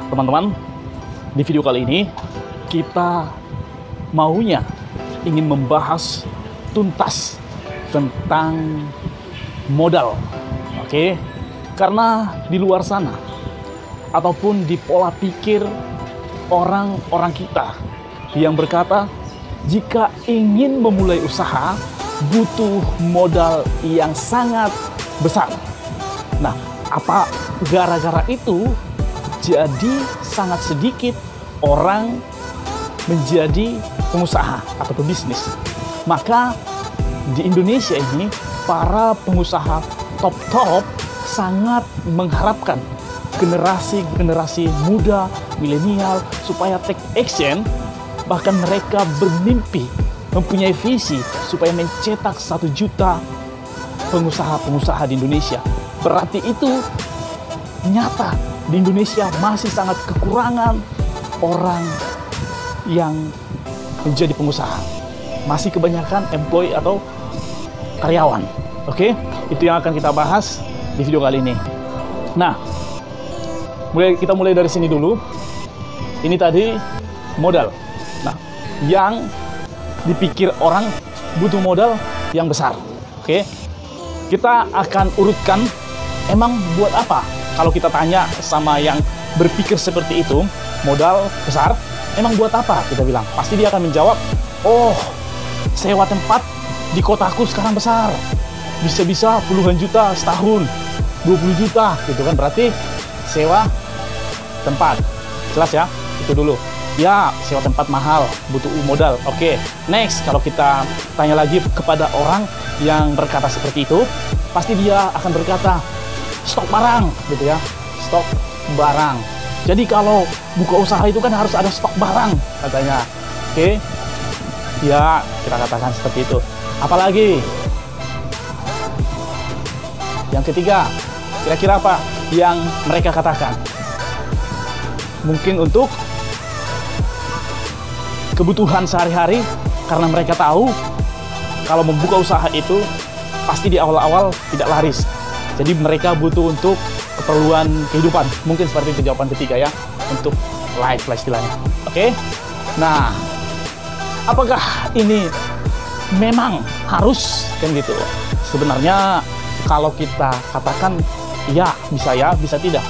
teman-teman, di video kali ini kita maunya ingin membahas tuntas tentang modal. Oke? Karena di luar sana ataupun di pola pikir orang-orang kita yang berkata jika ingin memulai usaha butuh modal yang sangat besar. Nah, apa gara-gara itu jadi sangat sedikit orang menjadi pengusaha atau pebisnis? Maka di Indonesia ini para pengusaha top-top sangat mengharapkan generasi muda, milenial supaya take action, bahkan mereka bermimpi, mempunyai visi supaya mencetak 1 juta pengusaha-pengusaha di Indonesia. Berarti itu nyata di Indonesia masih sangat kekurangan orang yang menjadi pengusaha. Masih kebanyakan employee atau karyawan. Oke, itu yang akan kita bahas di video kali ini. Nah, kita mulai dari sini dulu. Ini tadi modal. Nah, yang dipikir orang butuh modal yang besar. Oke, kita akan urutkan emang buat apa. Kalau kita tanya sama yang berpikir seperti itu, modal besar, emang buat apa? Kita bilang, pasti dia akan menjawab, oh, sewa tempat di kotaku sekarang besar. Bisa-bisa puluhan juta setahun, 20 juta, gitu kan. Berarti sewa tempat. Jelas ya? Itu dulu. Ya, sewa tempat mahal, butuh modal. Oke, next, kalau kita tanya lagi kepada orang yang berkata seperti itu, pasti dia akan berkata, stok barang, gitu ya, stok barang. Jadi kalau buka usaha itu kan harus ada stok barang, katanya. Oke, ya kita katakan seperti itu. Apalagi yang ketiga, kira-kira apa yang mereka katakan? Mungkin untuk kebutuhan sehari-hari, karena mereka tahu kalau membuka usaha itu pasti di awal-awal tidak laris. Jadi mereka butuh untuk keperluan kehidupan. Mungkin seperti itu jawaban ketiga ya. Untuk life lah istilahnya. Oke? Nah, apakah ini memang harus kan gitu? Sebenarnya kalau kita katakan ya, bisa tidak.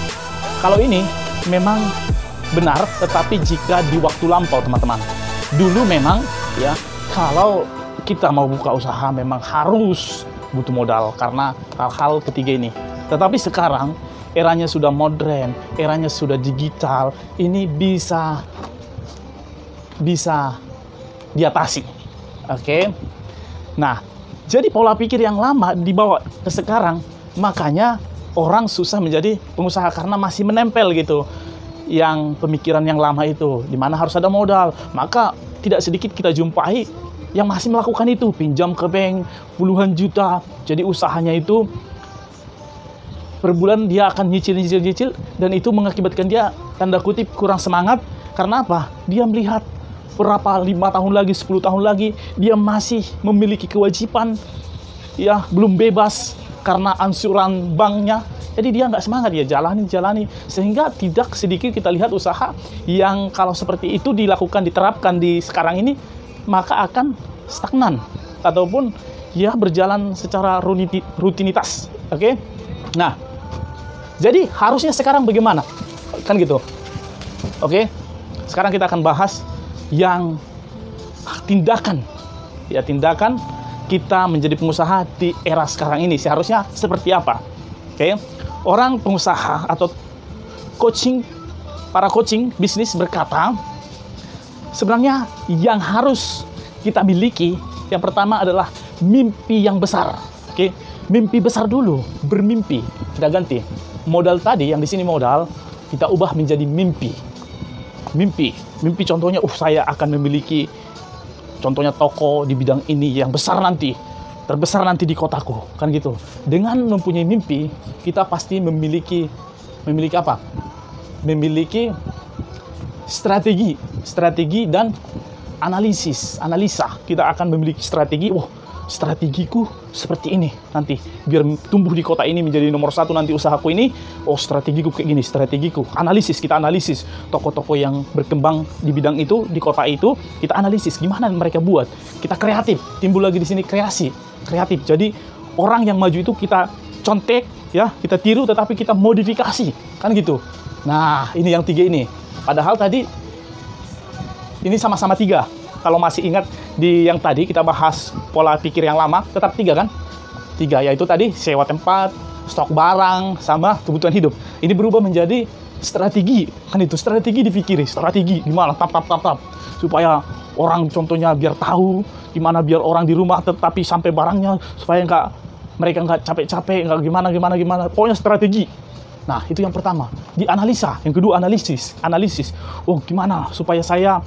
Kalau ini memang benar, tetapi jika di waktu lampau teman-teman. Dulu memang ya, kalau kita mau buka usaha memang harus butuh modal karena hal-hal ketiga ini. Tetapi sekarang eranya sudah modern, eranya sudah digital, ini bisa diatasi. Oke. Nah, jadi pola pikir yang lama dibawa ke sekarang, makanya orang susah menjadi pengusaha karena masih menempel gitu. Yang pemikiran yang lama itu, di mana harus ada modal. Maka tidak sedikit kita jumpai yang masih melakukan itu, pinjam ke bank puluhan juta. Jadi usahanya itu per bulan dia akan nyicil, dan itu mengakibatkan dia tanda kutip kurang semangat. Karena apa? Dia melihat berapa 5 tahun lagi, 10 tahun lagi dia masih memiliki kewajiban, ya belum bebas karena ansuran banknya. Jadi dia nggak semangat, dia jalani. Sehingga tidak sedikit kita lihat usaha yang kalau seperti itu dilakukan, diterapkan di sekarang ini, maka akan stagnan ataupun ya berjalan secara rutinitas. Oke? Nah, jadi harusnya sekarang bagaimana? Kan gitu. Oke? Sekarang kita akan bahas yang tindakan. Ya, tindakan kita menjadi pengusaha di era sekarang ini seharusnya seperti apa? Oke? Orang pengusaha atau para coaching bisnis berkata, sebenarnya yang harus kita miliki yang pertama adalah mimpi yang besar. Oke, mimpi besar dulu, bermimpi. Kita ganti modal tadi yang di sini modal, kita ubah menjadi mimpi. Mimpi contohnya, saya akan memiliki contohnya toko di bidang ini yang besar nanti, terbesar nanti di kotaku, kan gitu. Dengan mempunyai mimpi, kita pasti memiliki apa? Memiliki strategi dan analisa. Kita akan memiliki strategi. strategiku seperti ini nanti biar tumbuh di kota ini menjadi nomor 1 nanti usahaku ini. Oh, strategiku kayak gini, strategiku. Analisis, kita analisis toko-toko yang berkembang di bidang itu di kota itu, kita analisis gimana mereka buat. Kita kreatif, timbul lagi di sini kreatif. Jadi orang yang maju itu kita contek ya, kita tiru tetapi kita modifikasi kan gitu. Nah, ini yang 3 ini. Padahal tadi ini sama-sama 3. Kalau masih ingat di yang tadi kita bahas pola pikir yang lama, tetap 3 kan? 3, yaitu tadi sewa tempat, stok barang, sama kebutuhan hidup. Ini berubah menjadi strategi, kan itu strategi dipikiri, strategi gimana tap supaya orang contohnya biar tahu gimana biar orang di rumah tetapi sampai barangnya supaya mereka nggak capek-capek, nggak gimana. Pokoknya strategi. Nah, itu yang pertama, dianalisa. Yang kedua analisis. Oh, gimana supaya saya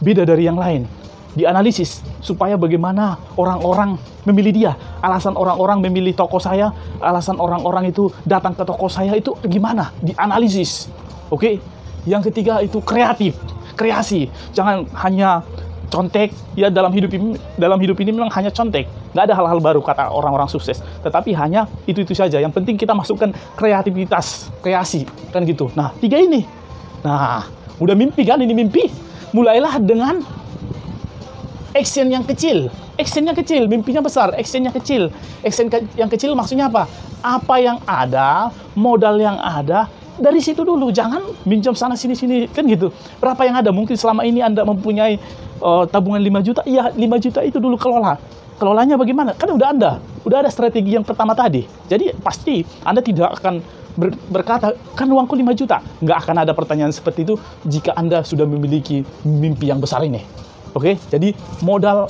beda dari yang lain. Dianalisis supaya bagaimana orang-orang memilih dia. Alasan orang-orang memilih toko saya, alasan orang-orang itu datang ke toko saya itu gimana? Dianalisis. Oke? Yang ketiga itu kreasi. Jangan hanya contek ya, dalam hidup ini memang hanya contek. Nggak ada hal-hal baru kata orang-orang sukses. Tetapi hanya itu saja. Yang penting kita masukkan kreativitas, kreasi kan gitu. Nah, 3 ini. Nah, udah mimpi kan, ini mimpi. Mulailah dengan action yang kecil. Mimpinya besar, actionnya kecil. Action yang kecil maksudnya apa? Apa yang ada, modal yang ada, dari situ dulu. Jangan minjam sana sini kan gitu. Berapa yang ada? Mungkin selama ini Anda mempunyai tabungan 5 juta. Iya, 5 juta itu dulu kelola. Kelolanya bagaimana? Kan udah ada strategi yang pertama tadi. Jadi pasti Anda tidak akan berkata, kan uangku 5 juta. Nggak akan ada pertanyaan seperti itu jika Anda sudah memiliki mimpi yang besar ini. Oke? Jadi modal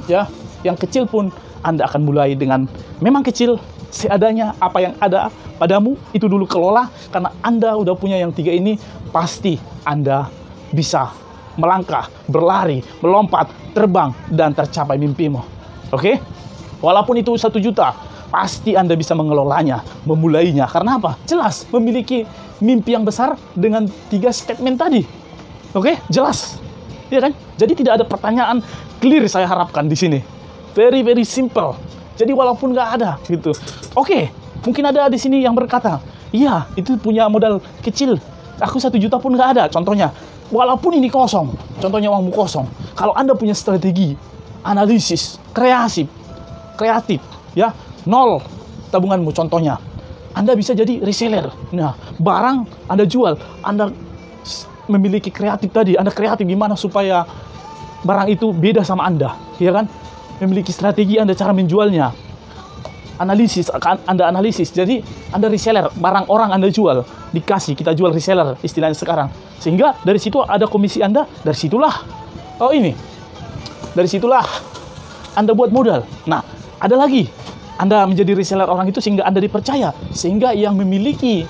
ya yang kecil pun Anda akan mulai dengan memang kecil, seadanya, apa yang ada padamu itu dulu kelola. Karena Anda udah punya yang 3 ini, pasti Anda bisa melangkah, berlari, melompat, terbang, dan tercapai mimpimu. Oke? Walaupun itu 1 juta, pasti Anda bisa mengelolanya, memulainya. Karena apa? Jelas, memiliki mimpi yang besar dengan 3 statement tadi. Oke? Jelas. Iya kan? Jadi tidak ada pertanyaan, clear saya harapkan di sini. Very, very simple. Jadi walaupun nggak ada gitu. Oke, mungkin ada di sini yang berkata, iya, itu punya modal kecil. Aku 1 juta pun nggak ada. Contohnya, walaupun ini kosong. Contohnya uangmu kosong. Kalau Anda punya strategi, analisis, kreatif, ya, 0 tabunganmu contohnya, Anda bisa jadi reseller. Nah, barang Anda jual, Anda memiliki kreatif tadi, Anda kreatif gimana supaya barang itu beda sama Anda, ya kan? Memiliki strategi Anda cara menjualnya. Anda analisis. Jadi Anda reseller, barang orang Anda jual, kita jual reseller istilahnya sekarang. Sehingga dari situ ada komisi Anda, dari situlah Anda buat modal. Nah, ada lagi. Anda menjadi reseller orang itu sehingga Anda dipercaya. Sehingga yang memiliki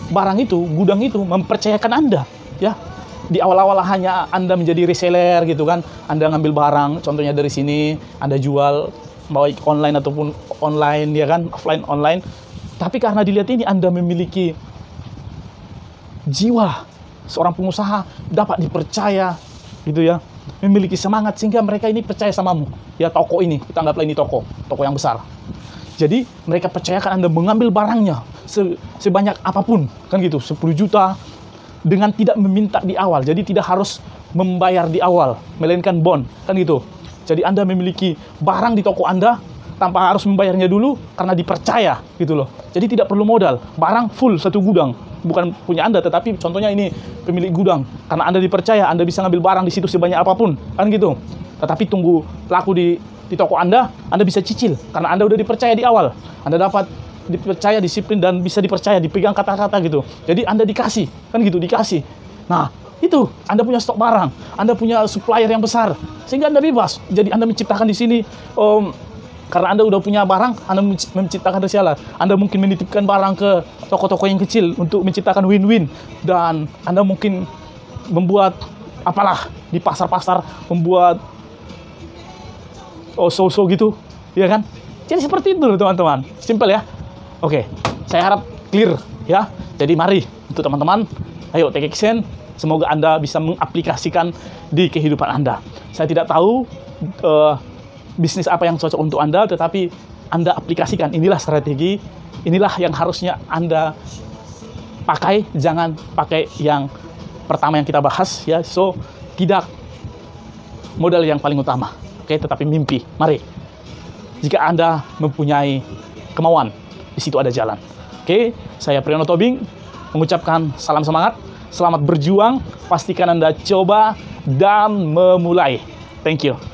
barang itu, gudang itu, mempercayakan Anda. Ya, di awal-awal hanya Anda menjadi reseller gitu kan. Anda ngambil barang, contohnya dari sini, Anda jual, baik online ataupun online, ya kan, offline, online. Tapi karena dilihat ini Anda memiliki jiwa seorang pengusaha, dapat dipercaya gitu ya, memiliki semangat sehingga mereka ini percaya samamu. Ya, toko ini, kita anggaplah ini toko yang besar. Jadi mereka percayakan Anda mengambil barangnya sebanyak apapun, kan gitu, 10 juta dengan tidak meminta di awal. Jadi tidak harus membayar di awal, melainkan bond, kan gitu. Jadi Anda memiliki barang di toko Anda tanpa harus membayarnya dulu karena dipercaya gitu loh. Jadi tidak perlu modal, barang full 1 gudang. Bukan punya Anda, tetapi contohnya ini pemilik gudang. Karena Anda dipercaya, Anda bisa ngambil barang di situ sebanyak apapun, kan gitu. Tetapi tunggu laku di toko Anda bisa cicil. Karena Anda udah dipercaya di awal. Anda dapat dipercaya, disiplin, dan bisa dipercaya, dipegang kata-kata gitu. Jadi Anda dikasih, kan gitu, dikasih. Nah, itu Anda punya stok barang, Anda punya supplier yang besar, sehingga Anda bebas. Jadi Anda menciptakan di sini, karena Anda udah punya barang, Anda menciptakan reseller. Anda mungkin menitipkan barang ke toko-toko yang kecil untuk menciptakan win-win. Dan Anda mungkin membuat apalah di pasar-pasar, membuat so-so gitu, ya kan? Jadi seperti itu teman-teman, simple ya. Oke, saya harap clear ya. Jadi mari untuk teman-teman, ayo take action. Semoga Anda bisa mengaplikasikan di kehidupan Anda. Saya tidak tahu bisnis apa yang cocok untuk Anda, tetapi Anda aplikasikan. Inilah strategi, inilah yang harusnya Anda pakai, jangan pakai yang pertama yang kita bahas ya. So, tidak modal yang paling utama, oke, tetapi mimpi. Mari, jika Anda mempunyai kemauan, di situ ada jalan. Oke, saya Priyono Tobing mengucapkan salam semangat, selamat berjuang, pastikan Anda coba dan memulai. Thank you.